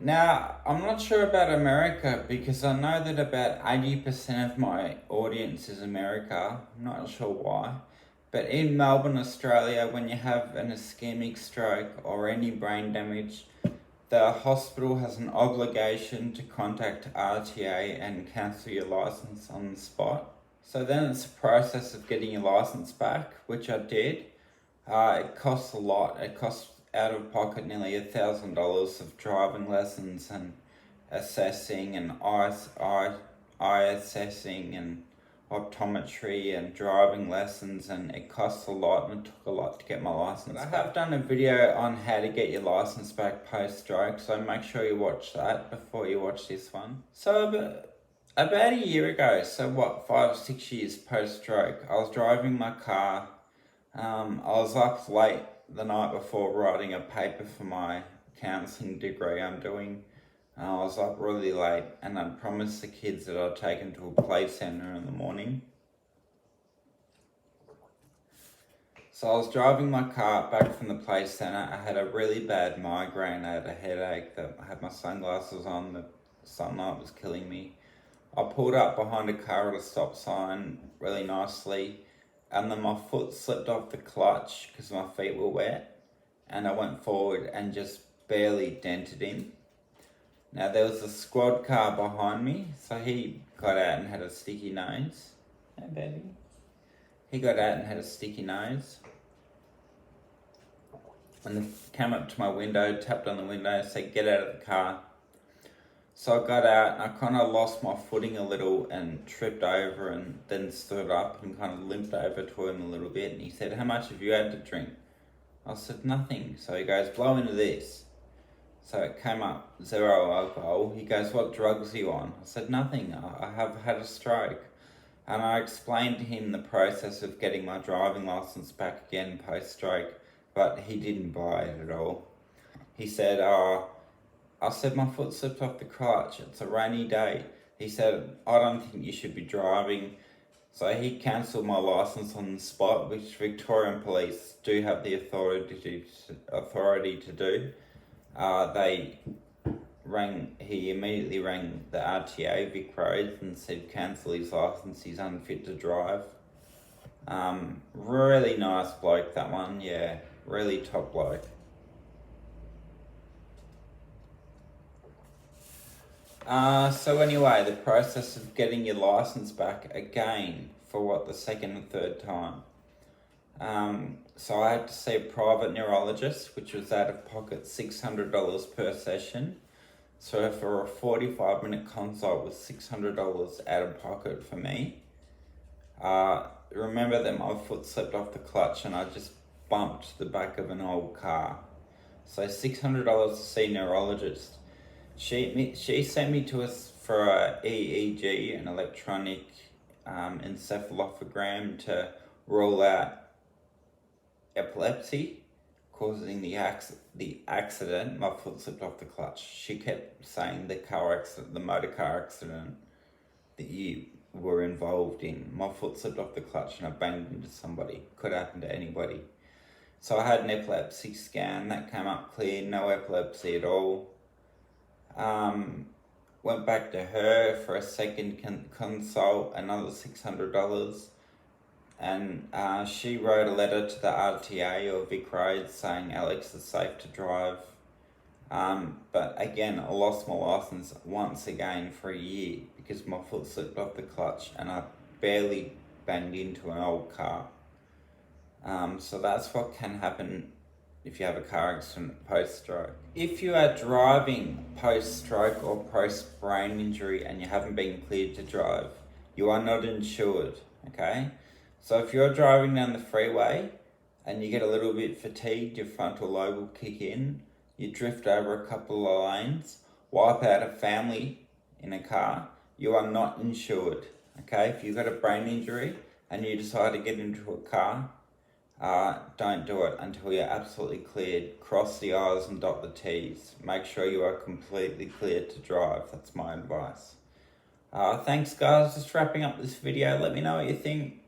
Now, I'm not sure about America because I know that about 80% of my audience is America. I'm not sure why. But in Melbourne, Australia, when you have an ischemic stroke or any brain damage, the hospital has an obligation to contact RTA and cancel your license on the spot. So then it's a process of getting your license back, which I did. It costs a lot. It costs out of pocket nearly $1,000 of driving lessons and assessing and eye assessing and optometry and driving lessons, and it costs a lot and it took a lot to get my license back. I have done a video on how to get your license back post-stroke, so make sure you watch that before you watch this one. So about a year ago, so 5 or 6 years post-stroke, I was driving my car. I was up late the night before writing a paper for my counselling degree I'm doing. I was up really late and I'd promised the kids that I'd take them to a play centre in the morning. So I was driving my car back from the play centre. I had a really bad migraine. I had a headache. I had my sunglasses on. The sunlight was killing me. I pulled up behind a car at a stop sign really nicely, and then my foot slipped off the clutch because my feet were wet, and I went forward and just barely dented him. Now there was a squad car behind me, so he got out and had a sticky nose. Hey baby. He got out and had a sticky nose. And they came up to my window, tapped on the window, said get out of the car. So I got out and I kind of lost my footing a little and tripped over and then stood up and kind of limped over to him a little bit. And he said, how much have you had to drink? I said, nothing. So he goes, blow into this. So it came up, 0 alcohol. He goes, what drugs are you on? I said, nothing. I have had a stroke. And I explained to him the process of getting my driving license back again post-stroke, but he didn't buy it at all. He said, I said, my foot slipped off the clutch. It's a rainy day. He said, I don't think you should be driving. So he cancelled my license on the spot, which Victorian Police do have the authority to do. He immediately rang the RTA, Vic Roads, and said cancel his license, he's unfit to drive. Really nice bloke, that one, yeah, really top bloke. So anyway, the process of getting your license back again for the second and third time. So I had to see a private neurologist, which was out of pocket $600 per session. So for a 45-minute consult was $600 out of pocket for me. Remember that my foot slipped off the clutch and I just bumped the back of an old car. So $600 to see a neurologist. She sent me to us for a EEG, an electronic encephalogram, to rule out epilepsy causing the accident. My foot slipped off the clutch. She kept saying the motor car accident that you were involved in. My foot slipped off the clutch and I banged into somebody. Could happen to anybody. So I had an epilepsy scan. That came up clear, no epilepsy at all. Went back to her for a second consult, another $600. And she wrote a letter to the RTA or Vic Roads saying Alex is safe to drive. But again, I lost my license once again for a year because my foot slipped off the clutch and I barely banged into an old car. So that's what can happen if you have a car accident post-stroke. If you are driving post-stroke or post-brain injury and you haven't been cleared to drive, you are not insured, okay? So if you're driving down the freeway and you get a little bit fatigued, your frontal lobe will kick in, you drift over a couple of lanes, wipe out a family in a car, you are not insured, okay? If you've got a brain injury and you decide to get into a car, don't do it until you're absolutely cleared. Cross the I's and dot the T's. Make sure you are completely cleared to drive. That's my advice. Thanks guys, just wrapping up this video. Let me know what you think.